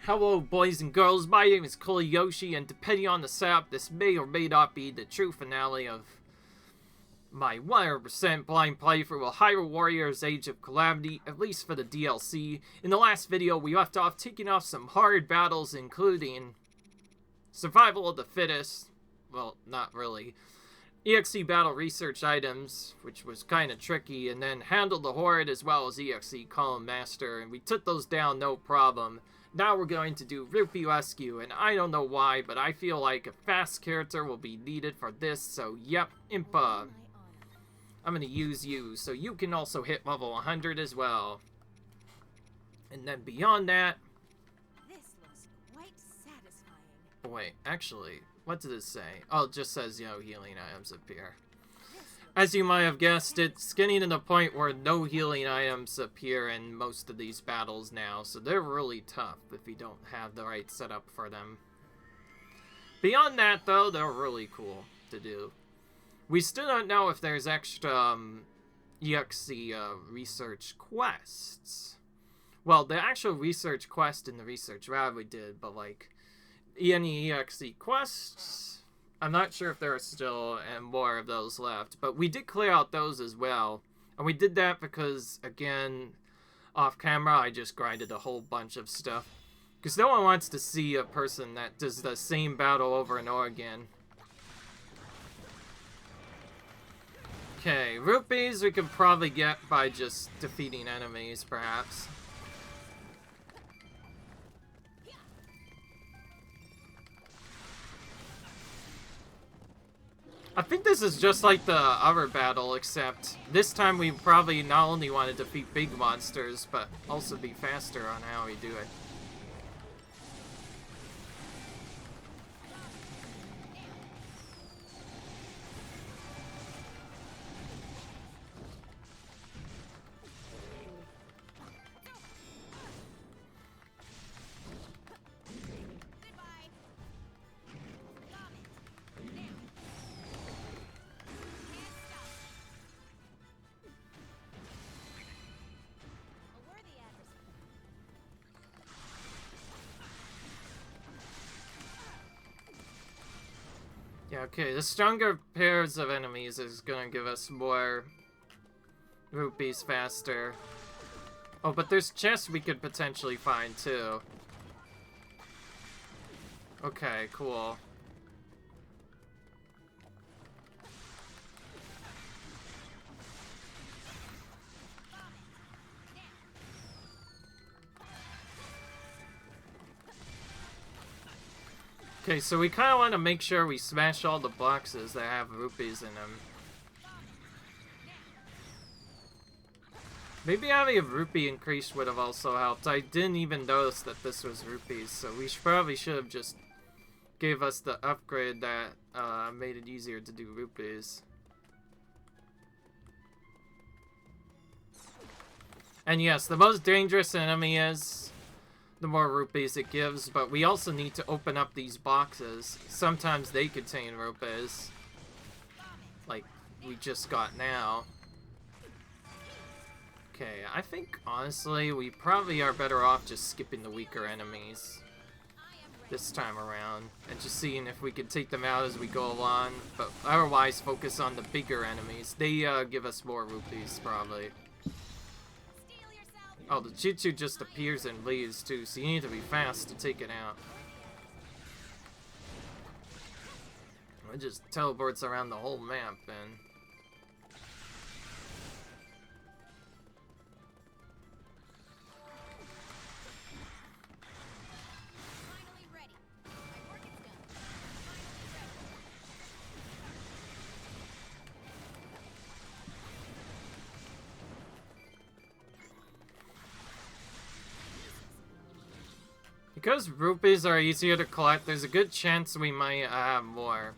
Hello boys and girls, my name is Yoshi, and depending on the setup, this may or may not be the true finale of my 100% blind playthrough of Hyrule Warriors Age of Calamity, at least for the DLC. In the last video, we left off taking off some hard battles, including survival of the fittest, well, not really, EXE battle research items, which was kinda tricky, and then handled the Horde as well as EXE Column Master, and we took those down no problem. Now we're going to do Rupee Rescue, and I don't know why, but I feel like a fast character will be needed for this, so yep, Impa. I'm gonna use you, so you can also hit level 100 as well. And then beyond that... This looks quite satisfying. Wait, actually, what did it say? Oh, it just says, healing items appear. As you might have guessed, it's getting to the point where no healing items appear in most of these battles now, so they're really tough if you don't have the right setup for them. Beyond that, though, they're really cool to do. We still don't know if there's extra EXE research quests. Well, the actual research quest in the research route we did, but like, any EXE quests... I'm not sure if there are still more of those left, but we did clear out those as well. And we did that because, again, off camera, I just grinded a whole bunch of stuff. Because no one wants to see a person that does the same battle over and over again. Okay, rupees we can probably get by just defeating enemies, perhaps. I think this is just like the other battle, except this time we probably not only want to defeat big monsters, but also be faster on how we do it. Yeah, okay, the stronger pairs of enemies is gonna give us more rupees faster. Oh, but there's chests we could potentially find, too. Okay, cool. Okay, so we kind of want to make sure we smash all the boxes that have rupees in them. Maybe having a rupee increase would have also helped. I didn't even notice that this was rupees, so we probably should have just gave us the upgrade that made it easier to do rupees. And yes, the most dangerous enemy is... the more rupees it gives, but we also need to open up these boxes. Sometimes they contain rupees. Like we just got now. Okay, I think, honestly, we probably are better off just skipping the weaker enemies this time around, and just seeing if we can take them out as we go along, but otherwise focus on the bigger enemies. They give us more rupees, probably. Oh, the Choo-Choo just appears and leaves too, so you need to be fast to take it out. It just teleports around the whole map, then. Because rupees are easier to collect, there's a good chance we might have more.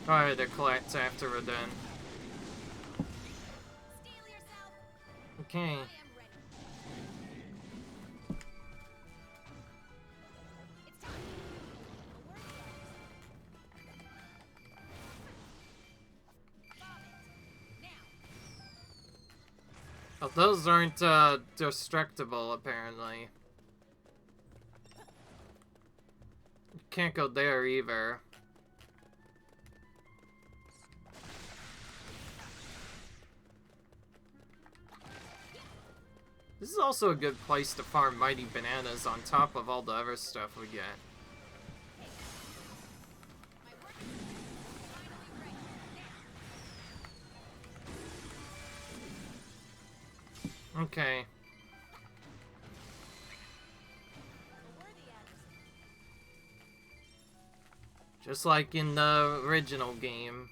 Alright, to collect after we're done. Okay. Oh, those aren't destructible, apparently. You can't go there either. This is also a good place to farm mighty bananas on top of all the other stuff we get. Okay. Just like in the original game,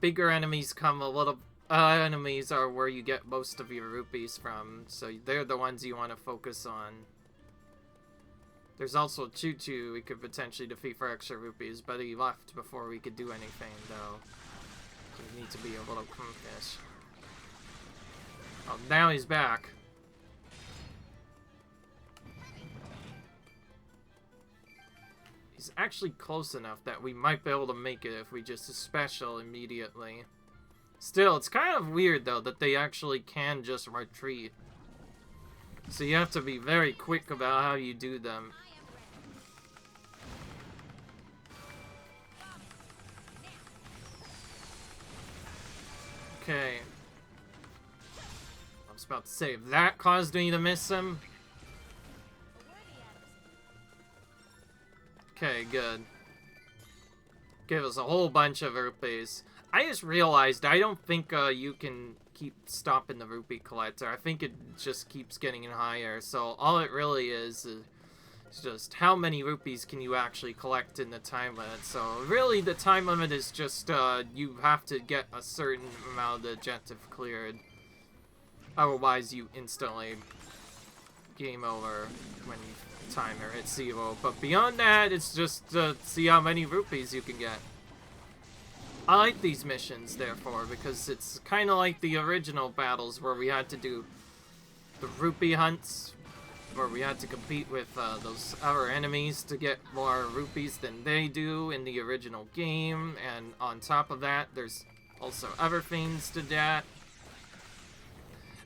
bigger enemies come a little... enemies are where you get most of your rupees from, so they're the ones you want to focus on. There's also Choo Choo we could potentially defeat for extra rupees, but he left before we could do anything, though. So we need to be a little confident. Oh, now he's back. He's actually close enough that we might be able to make it if we just special immediately. Still, it's kind of weird, though, that they actually can just retreat. So you have to be very quick about how you do them. Okay. I was about to say, if that caused me to miss him. Okay, good. Give us a whole bunch of rupees. I just realized I don't think you can keep stopping the rupee collector. I think it just keeps getting higher. So all it really is just how many rupees can you actually collect in the time limit. So really the time limit is just you have to get a certain amount of the objective cleared. Otherwise you instantly game over when timer hits 0. But beyond that, it's just see how many rupees you can get. I like these missions, therefore, because it's kind of like the original battles where we had to do the rupee hunts, where we had to compete with those other enemies to get more rupees than they do in the original game, and on top of that, there's also other things to that.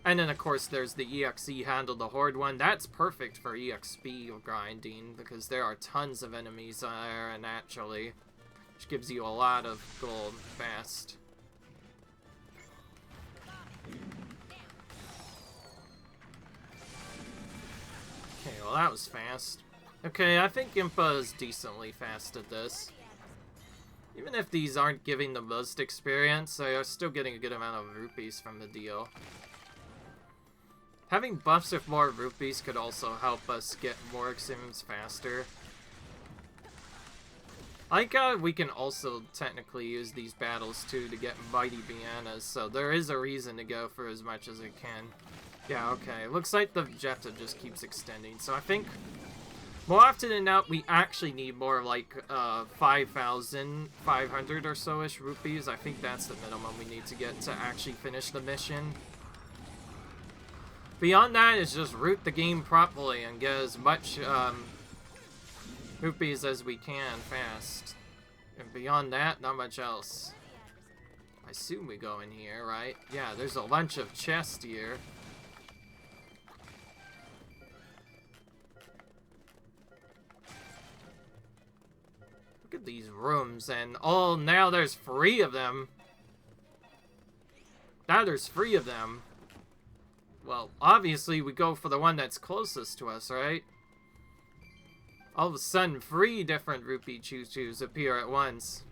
And then, of course, there's the EXE Handle the Horde one. That's perfect for EXP grinding, because there are tons of enemies there, and actually... which gives you a lot of gold fast. Okay, well that was fast. Okay, I think Impa is decently fast at this. Even if these aren't giving the most experience, they are still getting a good amount of rupees from the deal. Having buffs with more rupees could also help us get more experience faster. I like we can also technically use these battles too to get mighty bananas, so there is a reason to go for as much as it can. Yeah, okay. Looks like the objective just keeps extending, so I think more often than not we actually need more like 5,500 or so-ish rupees. I think that's the minimum we need to get to actually finish the mission. Beyond that is just root the game properly and get as much rupees as we can fast. And beyond that, not much else. I assume we go in here, right? Yeah, there's a bunch of chests here. Look at these rooms, and oh, now there's 3 of them. Now there's 3 of them. Well, obviously we go for the one that's closest to us, right? All of a sudden, 3 different rupee choo-choos appear at once.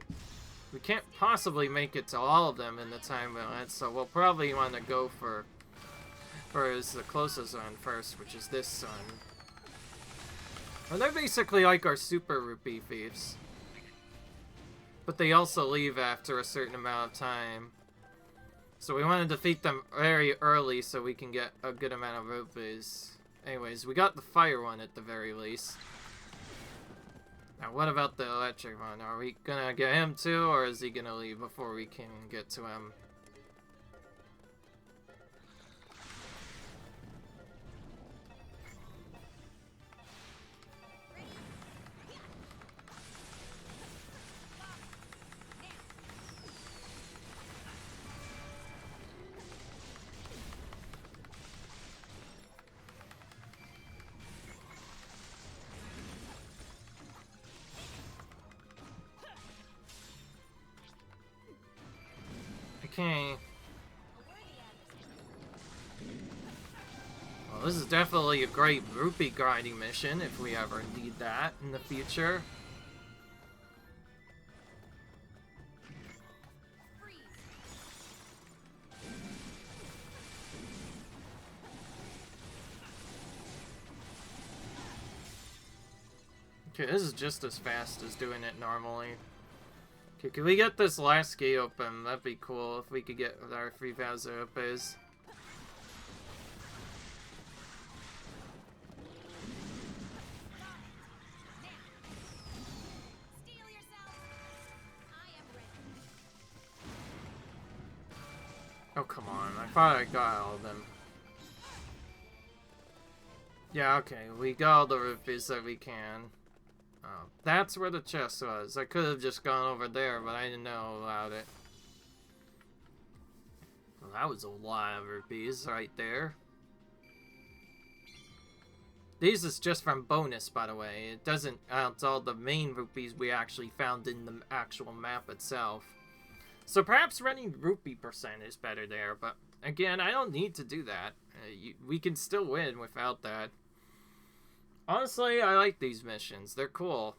We can't possibly make it to all of them in the time limit, so we'll probably want to go for the closest one first, which is this one. Well, they're basically like our super rupee thieves. But they also leave after a certain amount of time. So we want to defeat them very early so we can get a good amount of rupees. Anyways, we got the fire one at the very least. Now, what about the electric one? Are we gonna get him too, or is he gonna leave before we can get to him? Okay. Well, this is definitely a great rupee grinding mission if we ever need that in the future. Okay, this is just as fast as doing it normally. Okay, can we get this last gate open? That'd be cool if we could get our 3,000 rupees. Oh, come on. I thought I got all of them. Yeah, okay. We got all the rupees that we can. Oh, that's where the chest was. I could have just gone over there, but I didn't know about it. Well, that was a lot of rupees right there. These is just from bonus, by the way. It doesn't count all the main rupees we actually found in the actual map itself. So perhaps running rupee percent is better there, but again, I don't need to do that. We can still win without that. Honestly, I like these missions. They're cool.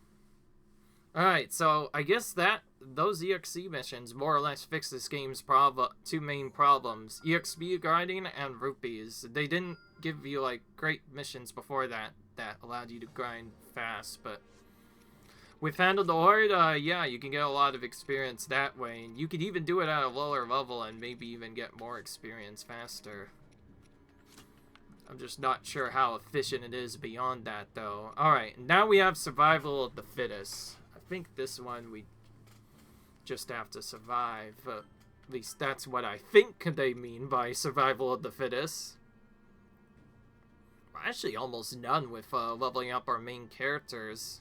Alright, so I guess that those EXE missions more or less fix this game's two main problems. EXP grinding and rupees. They didn't give you, like, great missions before that allowed you to grind fast, but with Handle the Horde, yeah, you can get a lot of experience that way. And you could even do it at a lower level and maybe even get more experience faster. I'm just not sure how efficient it is beyond that, though. Alright, now we have Survival of the Fittest. I think this one we just have to survive. At least that's what I think they mean by Survival of the Fittest. We're actually almost done with leveling up our main characters.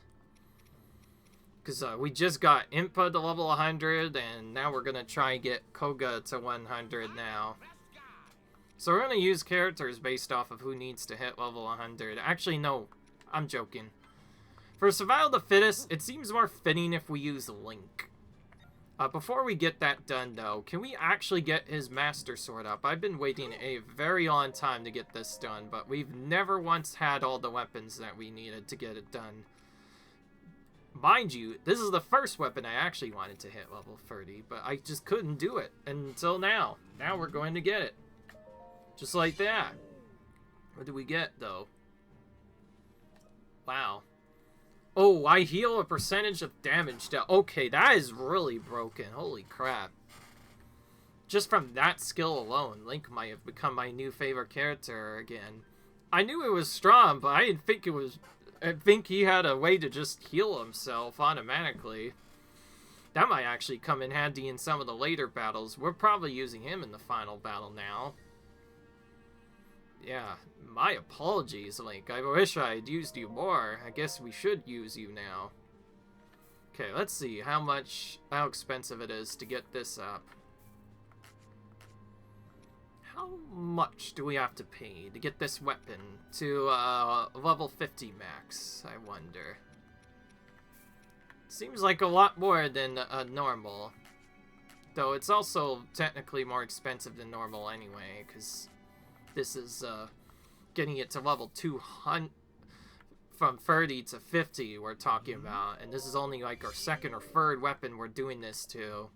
Because we just got Impa to level 100, and now we're going to try and get Koga to 100 now. So we're going to use characters based off of who needs to hit level 100. Actually, no. I'm joking. For Survival of the Fittest, it seems more fitting if we use Link. Before we get that done, though, can we actually get his Master Sword up? I've been waiting a very long time to get this done, but we've never once had all the weapons that we needed to get it done. Mind you, this is the first weapon I actually wanted to hit level 30, but I just couldn't do it until now. Now we're going to get it. Just like that. What do we get, though? Wow. Oh, I heal a percentage of damage. Okay, that is really broken. Holy crap. Just from that skill alone, Link might have become my new favorite character again. I knew it was strong, but I didn't think it was... I think he had a way to just heal himself automatically. That might actually come in handy in some of the later battles. We're probably using him in the final battle now. Yeah, my apologies, Link. I wish I had used you more. I guess we should use you now. Okay, let's see how expensive it is to get this up. How much do we have to pay to get this weapon to level 50 max, I wonder? Seems like a lot more than normal. Though it's also technically more expensive than normal anyway, because this is getting it to level 200 from 30 to 50 we're talking about. And this is only like our second or third weapon we're doing this to.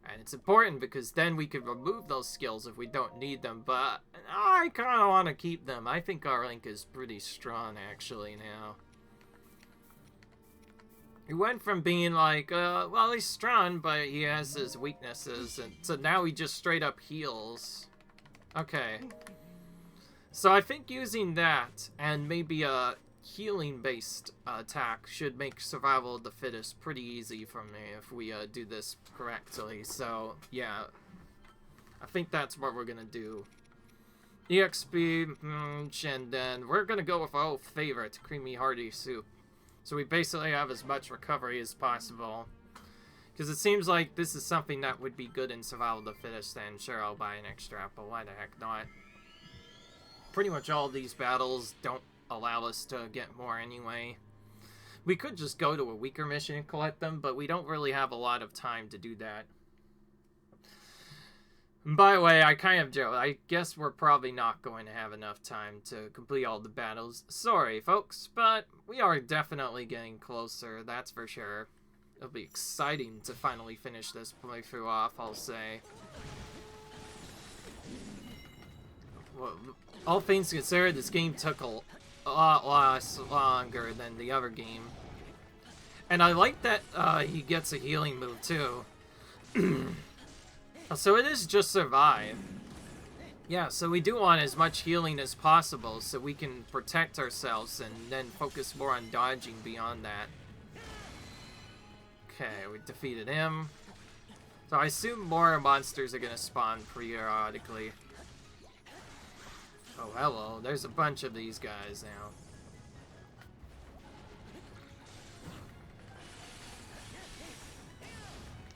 And it's important because then we can remove those skills if we don't need them. But I kind of want to keep them. I think our Link is pretty strong actually now. He went from being like, well, he's strong, but he has his weaknesses. And so now he just straight up heals. Okay. So I think using that and maybe a healing-based attack should make Survival of the Fittest pretty easy for me if we do this correctly. So, yeah. I think that's what we're gonna do. EXP, and then we're gonna go with our old favorite, Creamy Hearty Soup. So we basically have as much recovery as possible. Because it seems like this is something that would be good in Survival of the Fittest, then sure, I'll buy an extra apple. Why the heck not? Pretty much all these battles don't allow us to get more anyway. We could just go to a weaker mission and collect them, but we don't really have a lot of time to do that. By the way, I kind of joke. I guess we're probably not going to have enough time to complete all the battles. Sorry, folks, but we are definitely getting closer, that's for sure. It'll be exciting to finally finish this playthrough off, I'll say. Well, all things considered, this game took a lot less longer than the other game. And I like that he gets a healing move, too. So it is just survive. Yeah, so we do want as much healing as possible so we can protect ourselves and then focus more on dodging beyond that. Okay, we defeated him. So I assume more monsters are gonna spawn periodically. Oh, hello. There's a bunch of these guys now.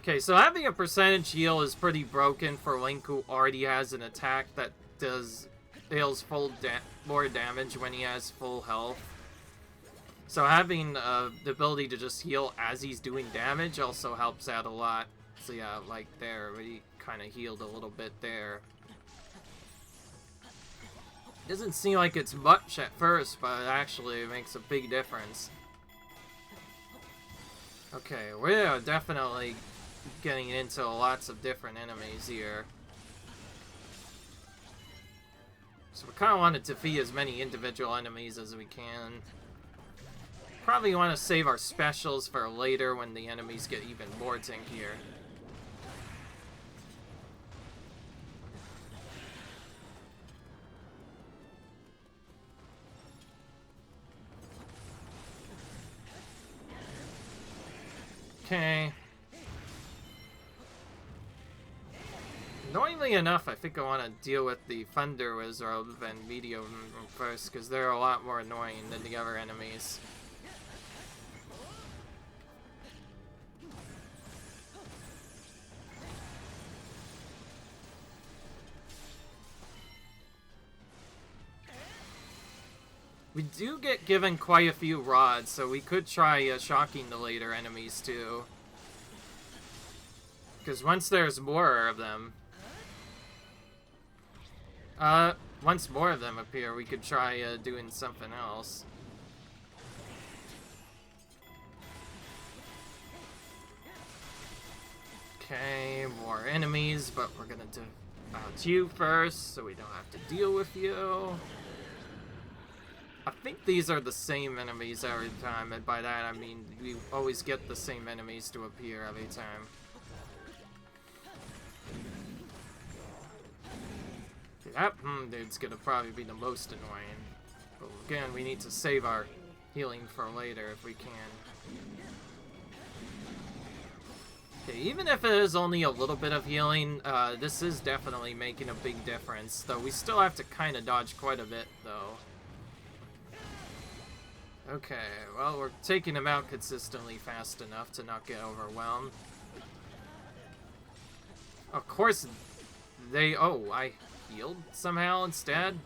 Okay, so having a percentage heal is pretty broken for Link, who already has an attack that deals more damage when he has full health. So having the ability to just heal as he's doing damage also helps out a lot. So yeah, like there, he kind of healed a little bit there. Doesn't seem like it's much at first, but actually it makes a big difference. Okay, we're definitely getting into lots of different enemies here. So we kind of want to defeat as many individual enemies as we can. Probably want to save our specials for later when the enemies get even more tankier. Okay. Annoyingly enough, I think I want to deal with the Thunder Wizard and Meteor first, because they're a lot more annoying than the other enemies. We do get given quite a few rods, so we could try shocking the later enemies too. Because once there's more of them... once more of them appear, we could try doing something else. Okay, more enemies, but we're gonna do about you first, so we don't have to deal with you. I think these are the same enemies every time, and by that I mean we always get the same enemies to appear every time. That dude's gonna probably be the most annoying. But again, we need to save our healing for later if we can. Okay, even if it is only a little bit of healing, this is definitely making a big difference. Though we still have to kind of dodge quite a bit, though. Okay, well, we're taking them out consistently fast enough to not get overwhelmed. Of course, oh, I healed somehow instead?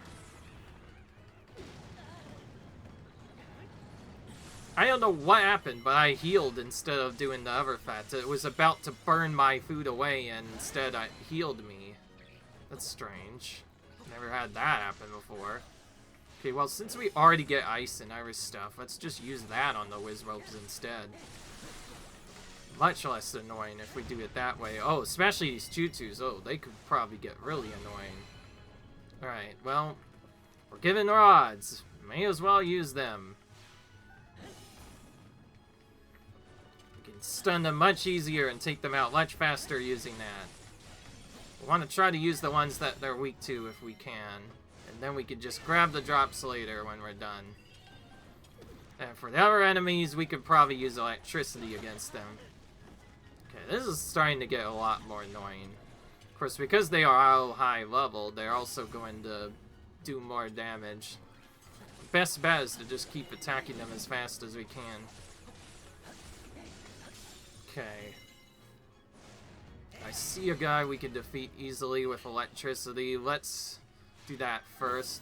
I don't know what happened, but I healed instead of doing the other fat. It was about to burn my food away, and instead it healed me. That's strange. Never had that happen before. Okay, well, since we already get ice and other stuff, let's just use that on the Wizropes instead. Much less annoying if we do it that way. Oh, especially these Choo-Choos. Oh, they could probably get really annoying. Alright, well, we're given rods. May as well use them. We can stun them much easier and take them out much faster using that. We want to try to use the ones that they're weak to if we can. And then we can just grab the drops later when we're done. And for the other enemies, we could probably use electricity against them. Okay, this is starting to get a lot more annoying. Of course, because they are all high level, they're also going to do more damage. Best bet is to just keep attacking them as fast as we can. Okay. I see a guy we can defeat easily with electricity. Let's do that first.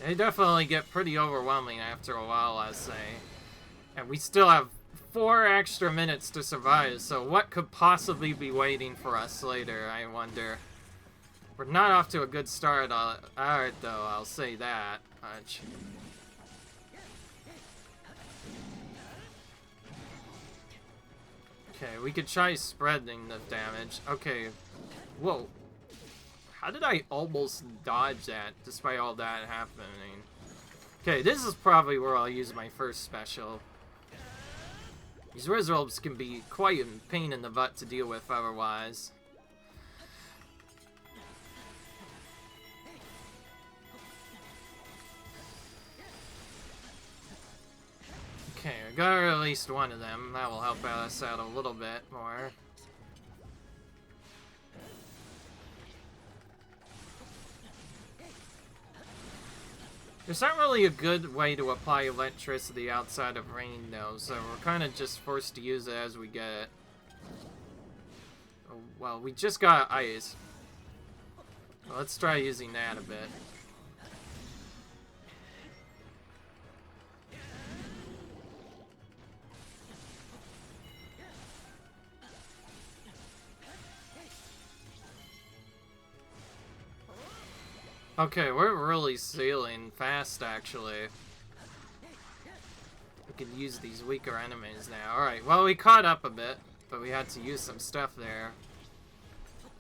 They definitely get pretty overwhelming after a while, I say. And we still have 4 extra minutes to survive, so what could possibly be waiting for us later, I wonder. We're not off to a good start, alright though, I'll say that much. Okay, we could try spreading the damage. Okay, whoa. How did I almost dodge that, despite all that happening? Okay, this is probably where I'll use my first special. These Wizrobes can be quite a pain in the butt to deal with otherwise. Okay, I got at least one of them. That will help us out a little bit more. There's not really a good way to apply electricity outside of rain, though, so we're kind of just forced to use it as we get it. Oh, well, we just got ice. Well, let's try using that a bit. Okay, we're really sailing fast, actually. We can use these weaker enemies now. Alright, well, we caught up a bit, but we had to use some stuff there.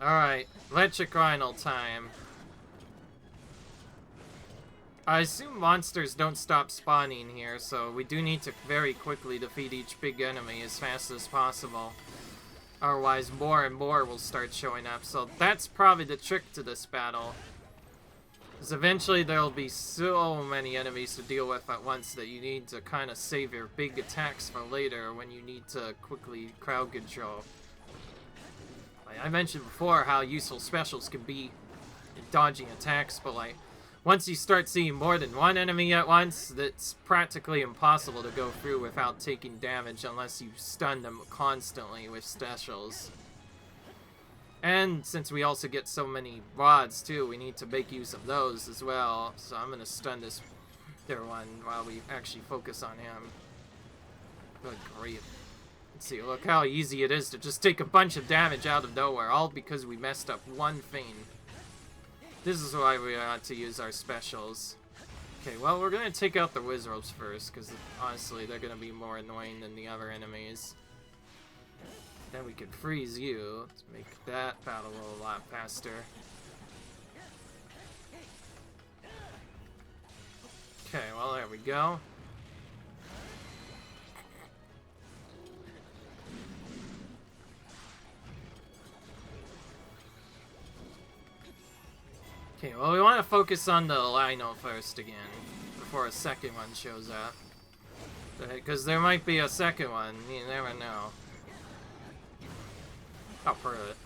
Alright, electric rhino time. I assume monsters don't stop spawning here, so we do need to very quickly defeat each big enemy as fast as possible. Otherwise, more and more will start showing up, so that's probably the trick to this battle. Because eventually there'll be so many enemies to deal with at once that you need to kind of save your big attacks for later when you need to quickly crowd control. Like I mentioned before how useful specials can be in dodging attacks, but like once you start seeing more than one enemy at once, it's practically impossible to go through without taking damage unless you stun them constantly with specials. And since we also get so many rods too, we need to make use of those as well. So I'm gonna stun this other one while we actually focus on him. Good grief. Let's see, look how easy it is to just take a bunch of damage out of nowhere, all because we messed up one thing. This is why we ought to use our specials. Okay, well, we're gonna take out the Wizrobes first, because honestly, they're gonna be more annoying than the other enemies. Then we could freeze you to make that battle a lot faster. Okay, well, there we go. Okay, well, we want to focus on the Lino first again, before a second one shows up. Because there might be a second one, you never know. Oh, perfect.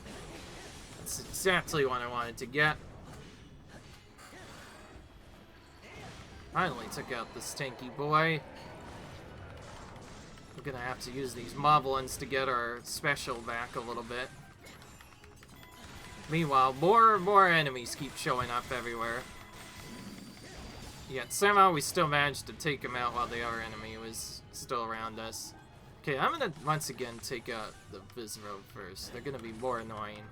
That's exactly what I wanted to get. Finally took out this tanky boy. We're gonna have to use these moblins to get our special back a little bit. Meanwhile, more and more enemies keep showing up everywhere. Yet somehow we still managed to take him out while the other enemy was still around us. Okay, I'm gonna once again take out the Wizrobe first. They're gonna be more annoying.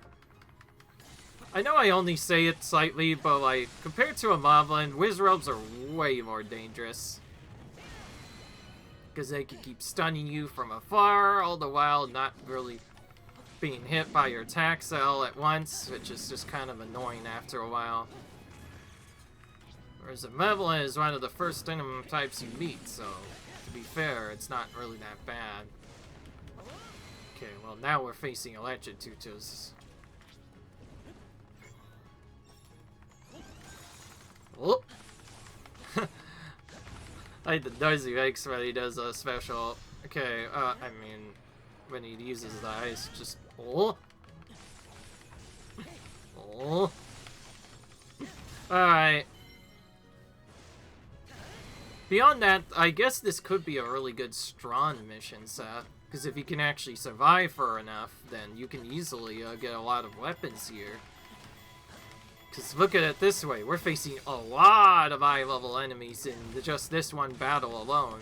I know I only say it slightly, but like, compared to a Moblin, Wizrobes are way more dangerous. Because they can keep stunning you from afar, all the while not really being hit by your attack cell at once, which is just kind of annoying after a while. Whereas a Moblin is one of the first enemy types you meet, so to be fair, it's not really that bad. Okay, well now we're facing electric tutus. Oh! I like the noise he makes when he does a special. Okay, I mean, when he uses the ice, just oh! Oh! Alright. Beyond that, I guess this could be a really good Strawn mission set. Because if you can actually survive for enough, then you can easily get a lot of weapons here. Because look at it this way, we're facing a lot of high-level enemies in just this one battle alone.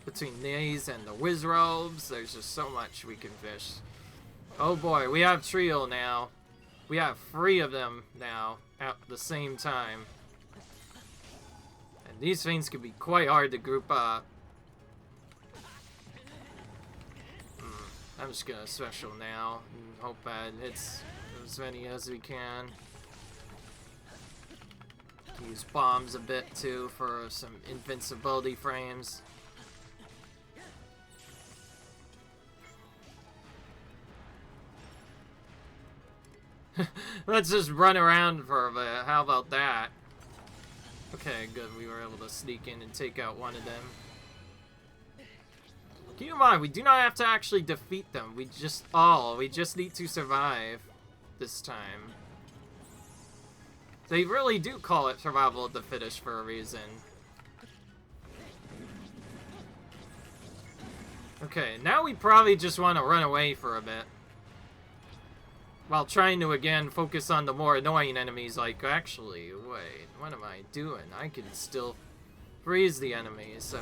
Between these and the Wizrobes, there's just so much we can fish. Oh boy, we have trio now. We have 3 of them now at the same time. And these things can be quite hard to group up. I'm just gonna special now and hope that it's as many as we can. Use bombs a bit too for some invincibility frames. Let's just run around for a bit. How about that? Okay, good. We were able to sneak in and take out one of them. Keep in mind, we do not have to actually defeat them. We just need to survive this time. They really do call it survival of the fittest for a reason. Okay, now we probably just want to run away for a bit. While trying to, again, focus on the more annoying enemies, like, actually, wait, what am I doing? I can still freeze the enemies.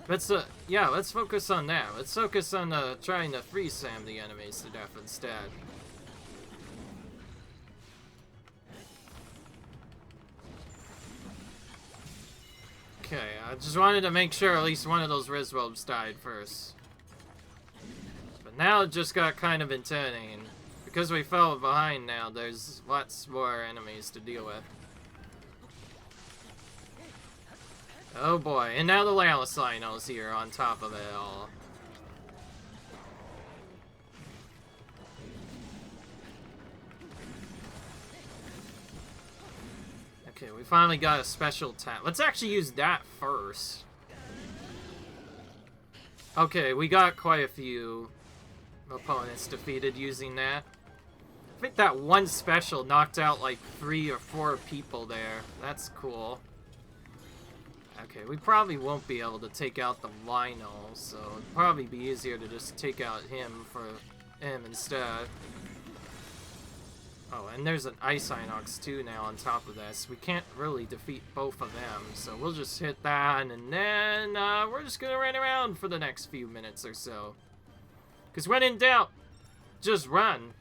Let's focus on that. Let's focus on, trying to freeze Sam the enemies to death instead. Okay, I just wanted to make sure at least one of those Wizrobes died first. But now it just got kind of intimidating. Because we fell behind now, there's lots more enemies to deal with. Oh boy, and now the Lalisino's here on top of it all. Okay, we finally got a special tap. Let's actually use that first. Okay, we got quite a few opponents defeated using that. I think that one special knocked out like 3 or 4 people there. That's cool. Okay, we probably won't be able to take out the Lino, so it'd probably be easier to just take out him instead. Oh, and there's an Ice Inox too now on top of this. We can't really defeat both of them, so we'll just hit that, and then we're just gonna run around for the next few minutes or so. Because when in doubt, just run.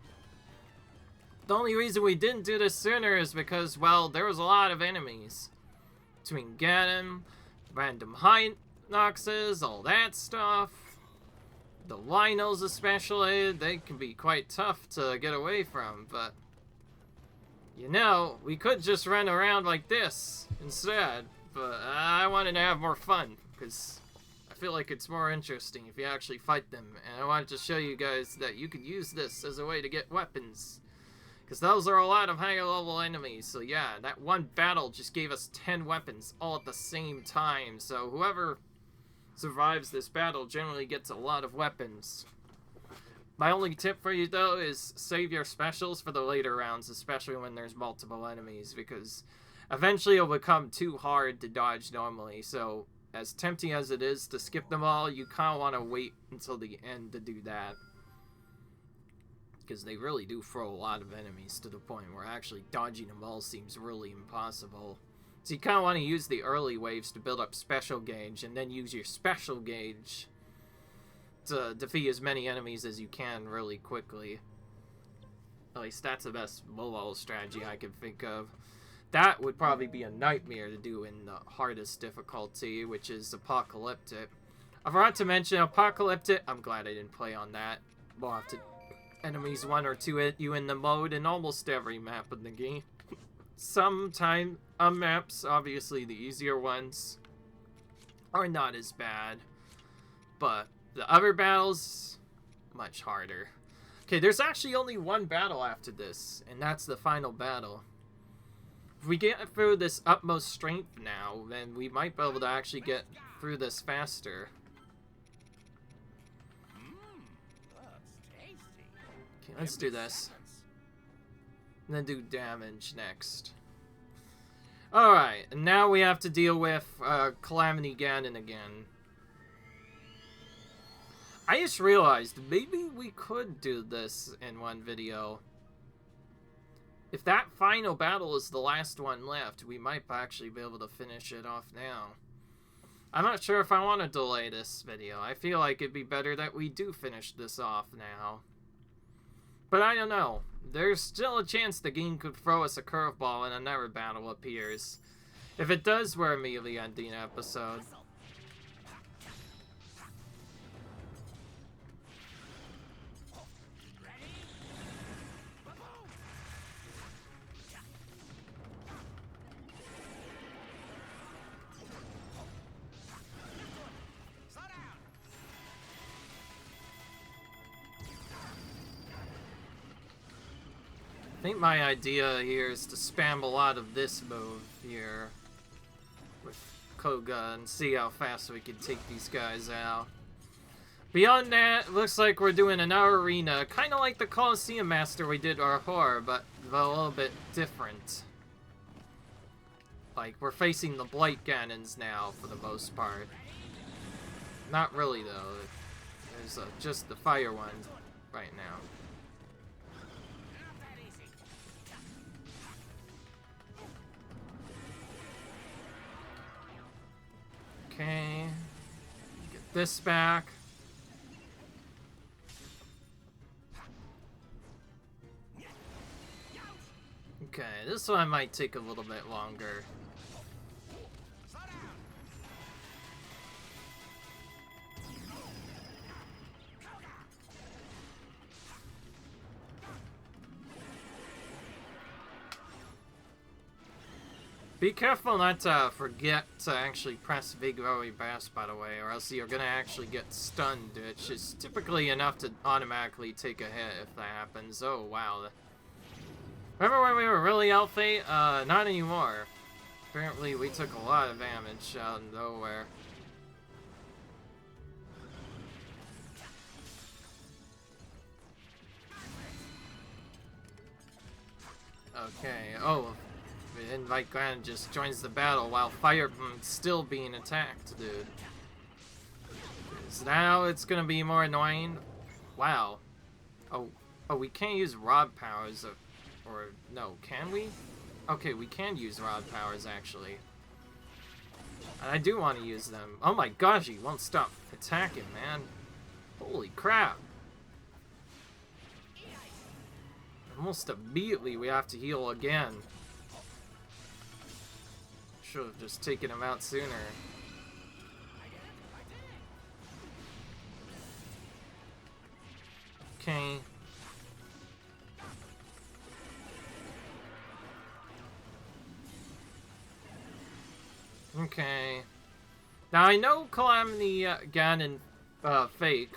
The only reason we didn't do this sooner is because, well, there was a lot of enemies. Between Ganon, random Hinoxes, all that stuff. The Linos especially, they can be quite tough to get away from, but you know, we could just run around like this instead, but I wanted to have more fun, because I feel like it's more interesting if you actually fight them, and I wanted to show you guys that you could use this as a way to get weapons, because those are a lot of higher level enemies. So yeah, that one battle just gave us 10 weapons all at the same time, so whoever survives this battle generally gets a lot of weapons. My only tip for you though is save your specials for the later rounds, especially when there's multiple enemies, because eventually it'll become too hard to dodge normally. So as tempting as it is to skip them all, you kind of want to wait until the end to do that, because they really do throw a lot of enemies to the point where actually dodging them all seems really impossible. So you kind of want to use the early waves to build up special gauge, and then use your special gauge to defeat as many enemies as you can really quickly. At least that's the best low-level strategy I can think of. That would probably be a nightmare to do in the hardest difficulty, which is Apocalyptic. I forgot to mention Apocalyptic. I'm glad I didn't play on that. We'll have to enemies 1 or 2 hit you in the mode in almost every map in the game. Sometimes maps, obviously the easier ones, are not as bad, but the other battles, much harder. Okay, there's actually only one battle after this, and that's the final battle. If we get through this utmost strength now, then we might be able to actually get through this faster. Okay, let's do this. And then do damage next. Alright, and now we have to deal with Calamity Ganon again. I just realized maybe we could do this in one video. If that final battle is the last one left, we might actually be able to finish it off now. I'm not sure if I want to delay this video. I feel like it'd be better that we do finish this off now. But I don't know. There's still a chance the game could throw us a curveball and another battle appears. If it does, we're immediately ending the episode. I think my idea here is to spam a lot of this move here with Koga and see how fast we can take these guys out. Beyond that, it looks like we're doing another arena, kind of like the Coliseum Master we did our horror, but a little bit different. Like, we're facing the Blight Cannons now, for the most part. Not really, though. There's just the fire one right now. Okay, get this back. Okay, this one might take a little bit longer. Be careful not to forget to actually press Vigorous Bass, by the way, or else you're gonna actually get stunned, which is typically enough to automatically take a hit if that happens. Oh, wow. Remember when we were really healthy? Not anymore. Apparently, we took a lot of damage out of nowhere. Okay, oh. Invite Glenn just joins the battle while Fire still being attacked, dude. So now it's gonna be more annoying. Wow. Oh, we can't use rod powers, or no, can we? Okay, we can use rod powers actually. And I do want to use them. Oh my gosh, he won't stop attacking, man. Holy crap. Almost immediately we have to heal again. Should have just taken him out sooner. Okay. Okay. Now I know Calamity Ganon Fake,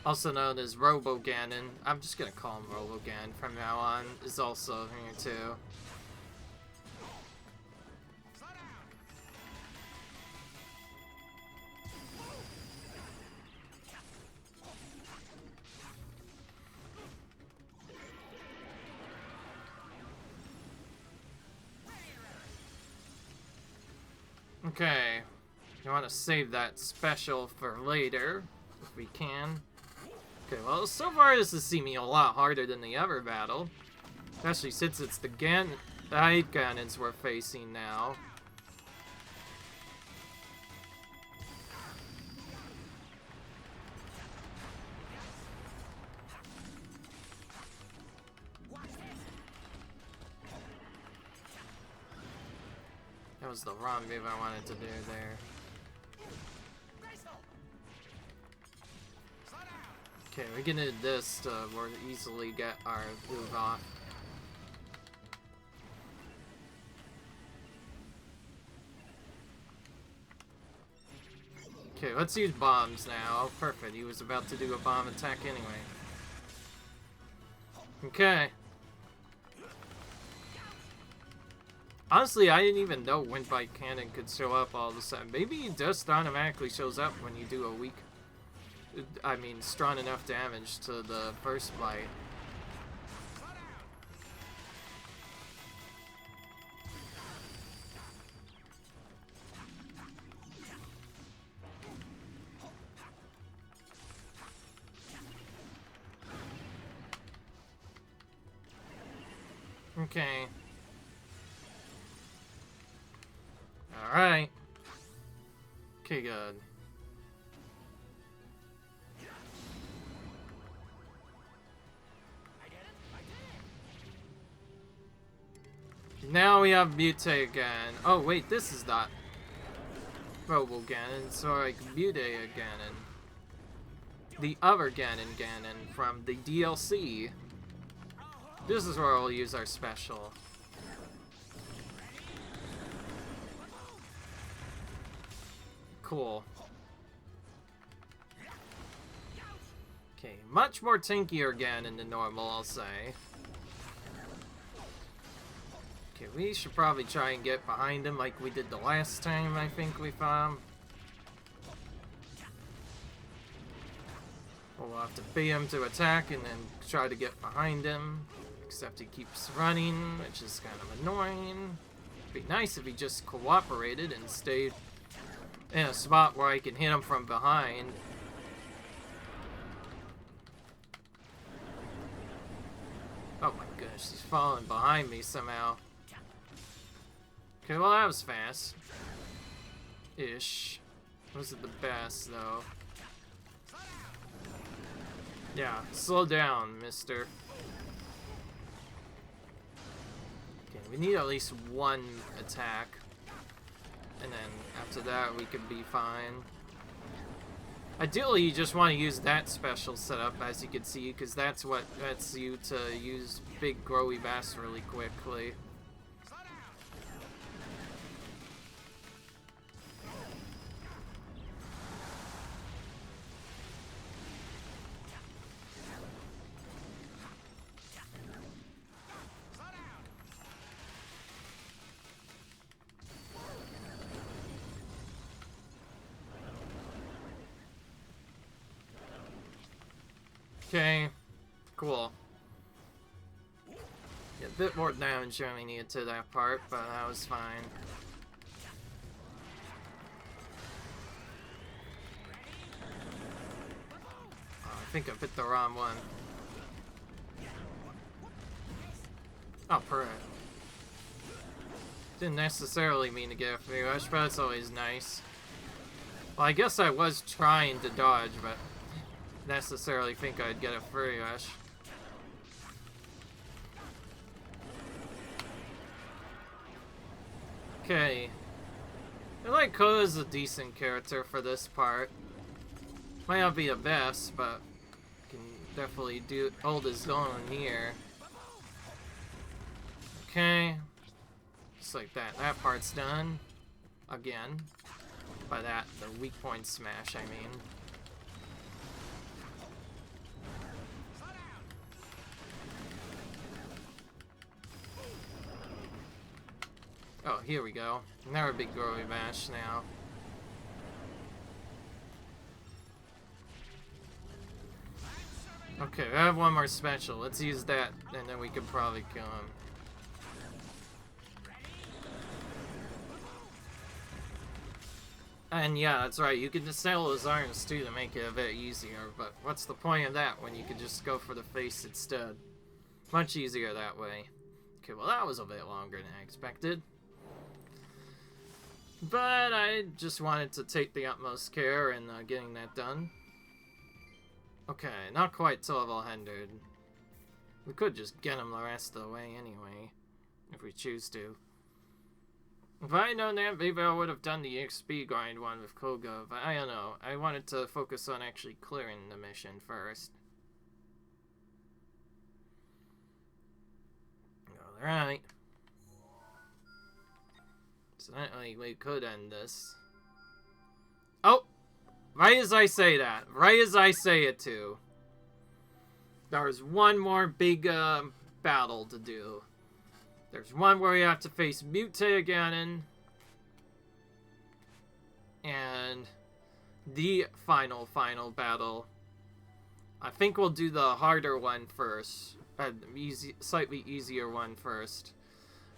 also known as Robo Ganon. I'm just gonna call him Robo Ganon from now on. Is also here too. Okay, you want to save that special for later, if we can. Okay, well, so far this is seeming a lot harder than the other battle. Especially since it's the Ice Cannons we're facing now. That was the wrong move I wanted to do there. Okay, we can do this to more easily get our move off. Okay, let's use bombs now. Oh, perfect. He was about to do a bomb attack anyway. Okay. Honestly, I didn't even know Windbite Cannon could show up all of a sudden. Maybe it just automatically shows up when you do a weak... I mean, strong enough damage to the first bite. Okay. Alright. Okay, good. Now we have Mutate again. Oh wait, this is not Robo Ganon, so like Mutate Ganon. The other Ganon from the DLC. This is where we'll use our special. Cool. Okay, much more tankier Ganon than normal, I'll say. Okay, we should probably try and get behind him like we did the last time I think we found him. We'll have to bait him to attack and then try to get behind him. Except he keeps running, which is kind of annoying. It'd be nice if he just cooperated and stayed in a spot where I can hit him from behind. Oh my gosh, he's falling behind me somehow. Okay, well that was fast. Ish. Wasn't the best though. Yeah, slow down, mister. Okay, we need at least one attack. And then after that, we could be fine. Ideally, you just want to use that special setup, as you can see, because that's what lets you to use big growy bass really quickly. Okay, cool. Yeah, a bit more damage than we needed to that part, but that was fine. Oh, I think I picked the wrong one. Oh, perfect. Didn't necessarily mean to get a free rush, but it's always nice. Well, I guess I was trying to dodge, but necessarily think I'd get a free rush. Okay. I like Koda's a decent character for this part. Might not be the best, but can definitely hold his own here. Okay. Just like that. That part's done. Again. By that, the weak point smash, I mean. Oh, here we go. Another big growy bash now. Okay, I have one more special. Let's use that, and then we can probably kill him. And yeah, that's right. You can disable his arms too to make it a bit easier, but what's the point of that when you could just go for the face instead? Much easier that way. Okay, well that was a bit longer than I expected. But I just wanted to take the utmost care in getting that done. Okay, not quite to level 100. We could just get him the rest of the way anyway, if we choose to. If I had known that, maybe I would have done the XP grind one with Koga, but I don't know. I wanted to focus on actually clearing the mission first. Alright. So we could end this. Oh! Right as I say that. Right as I say it too. There's one more big battle to do. There's one where you have to face Mutate Ganon. And the final battle. I think we'll do the harder one first. Slightly easier one first.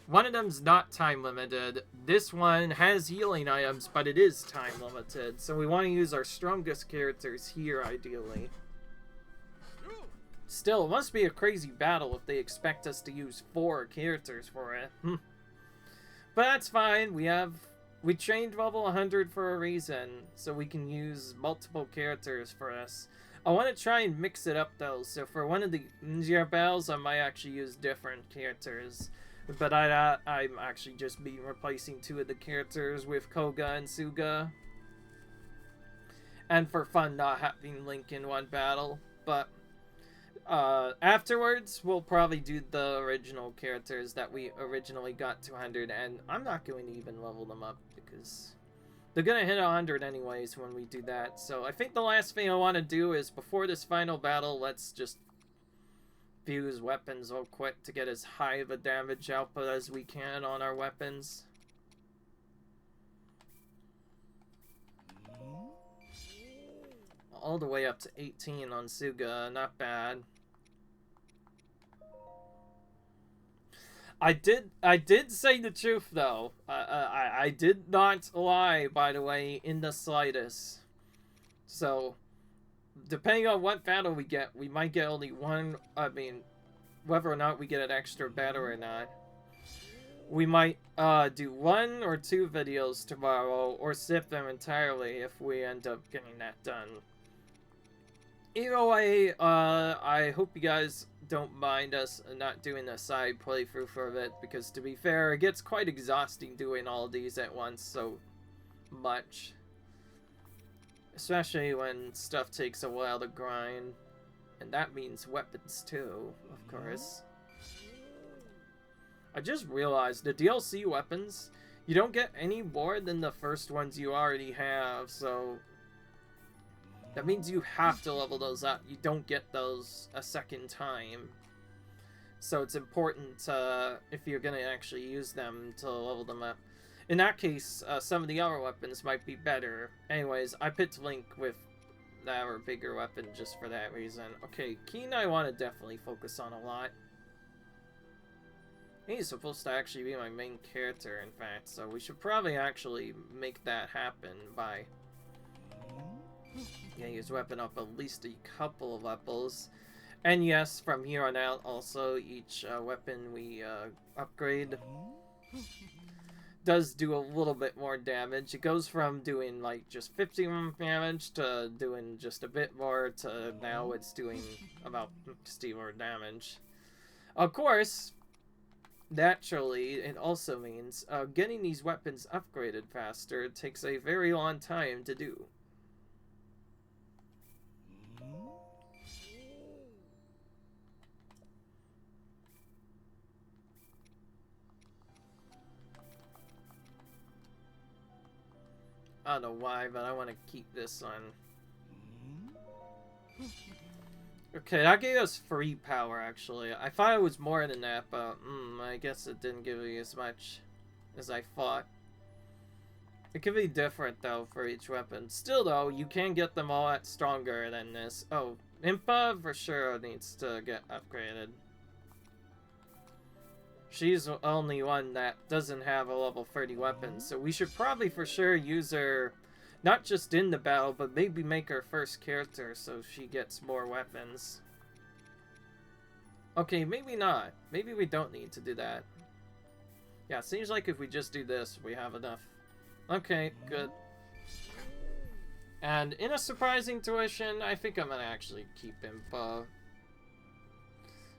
One of them's not time limited. This one has healing items, but it is time limited. So we want to use our strongest characters here, ideally. Still, it must be a crazy battle if they expect us to use 4 characters for it. But that's fine. We trained level 100 for a reason, so we can use multiple characters for us. I want to try and mix it up though, so for one of the easier battles, I might actually use different characters. But I'm actually just replacing 2 of the characters with Koga and Suga. And for fun, not having Link in one battle. But afterwards, we'll probably do the original characters that we originally got to 100. And I'm not going to even level them up because they're going to hit 100 anyways when we do that. So I think the last thing I want to do is before this final battle, let's just fuse weapons real quick to get as high of a damage output as we can on our weapons. All the way up to 18 on Suga, not bad. I did say the truth though. I did not lie, by the way, in the slightest. So, depending on what battle we get, we might get only one. I mean, whether or not we get an extra battle or not, we might do 1 or 2 videos tomorrow, or skip them entirely if we end up getting that done. Either way, I hope you guys don't mind us not doing a side playthrough for it, because to be fair, it gets quite exhausting doing all these at once so much. Especially when stuff takes a while to grind. And that means weapons too, of course. I just realized the DLC weapons, you don't get any more than the first ones you already have, so that means you have to level those up. You don't get those a second time. So it's important, if you're going to actually use them, to level them up. In that case, some of the other weapons might be better. Anyways, I picked Link with our bigger weapon just for that reason. Okay, Keen I want to definitely focus on a lot. He's supposed to actually be my main character, in fact, so we should probably actually make that happen by getting his weapon up at least a couple of levels. And yes, from here on out, also, each weapon we upgrade does do a little bit more damage. It goes from doing like just 50 damage to doing just a bit more to now it's doing about 60 more damage. Of course, naturally, it also means getting these weapons upgraded faster takes a very long time to do. I don't know why, but I want to keep this on. Okay, that gave us free power, actually. I thought it was more than that, but I guess it didn't give me as much as I thought. It could be different, though, for each weapon. Still, though, you can get them all at stronger than this. Oh, Impa for sure needs to get upgraded. She's the only one that doesn't have a level 30 weapon, so we should probably for sure use her, not just in the battle, but maybe make her first character so she gets more weapons. Okay, maybe not. Maybe we don't need to do that. Yeah, it seems like if we just do this, we have enough. Okay, good. And in a surprising tuition, I think I'm gonna actually keep Impa.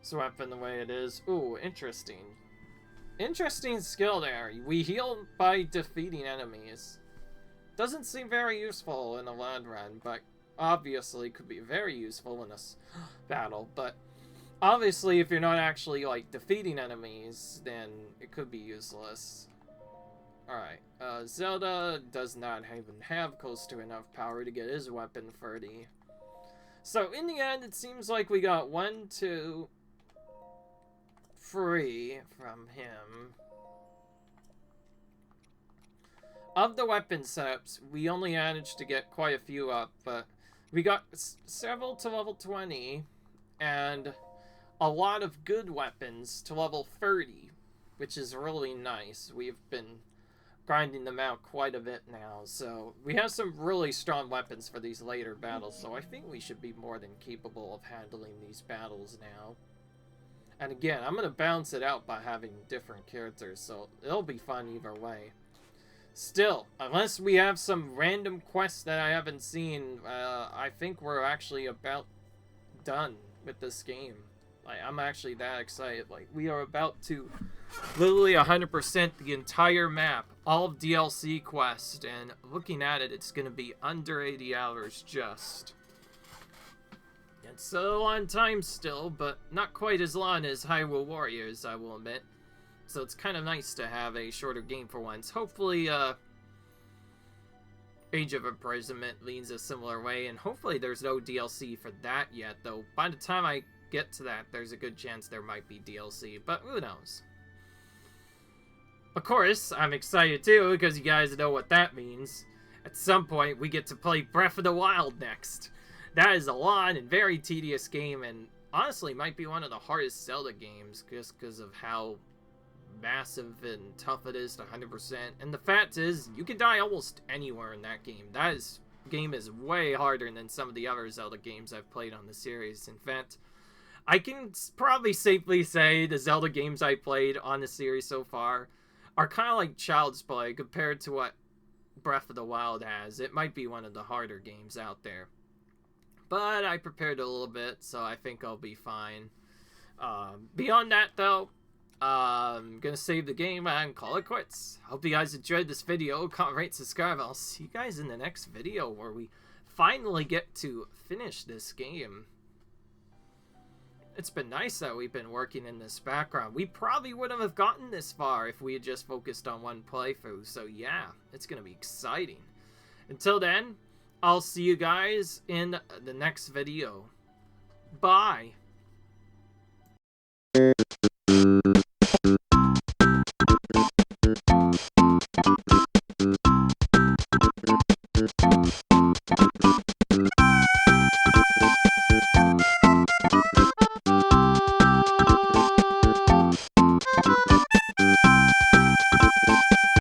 So weapon the way it is. Ooh, interesting. Interesting skill there. We heal by defeating enemies. Doesn't seem very useful in the long run, but obviously could be very useful in a battle. But obviously, if you're not actually like defeating enemies, then it could be useless. Alright, Zelda does not even have close to enough power to get his weapon 30. So in the end, it seems like we got 1, 2, 3 from him. Of the weapon setups, we only managed to get quite a few up, but we got several to level 20, and a lot of good weapons to level 30, which is really nice. We've been grinding them out quite a bit now. So we have some really strong weapons for these later battles, so I think we should be more than capable of handling these battles now. And again, I'm going to balance it out by having different characters, so it'll be fun either way. Still, unless we have some random quest that I haven't seen, I think we're actually about done with this game. Like, I'm actually that excited. Like, we are about to literally 100% the entire map, all of DLC quest, and looking at it, it's going to be under 80 hours just. It's so on time still, but not quite as long as Hyrule Warriors, I will admit. So it's kind of nice to have a shorter game for once. Hopefully, Age of Imprisonment leans a similar way, and hopefully there's no DLC for that yet, though by the time I get to that, there's a good chance there might be DLC, but who knows. Of course, I'm excited too, because you guys know what that means. At some point, we get to play Breath of the Wild next. That is a long and very tedious game, and honestly might be one of the hardest Zelda games, just because of how massive and tough it is to 100%. And the fact is, you can die almost anywhere in that game. Game is way harder than some of the other Zelda games I've played on the series. In fact, I can probably safely say the Zelda games I played on the series so far are kind of like child's play compared to what Breath of the Wild has. It might be one of the harder games out there. But I prepared a little bit, so I think I'll be fine. Beyond that, though, I'm gonna save the game and call it quits. Hope you guys enjoyed this video. Comment, rate, subscribe. I'll see you guys in the next video where we finally get to finish this game. It's been nice that we've been working in this background. We probably wouldn't have gotten this far if we had just focused on one playthrough. So yeah, it's gonna be exciting. Until then, I'll see you guys in the next video. Bye!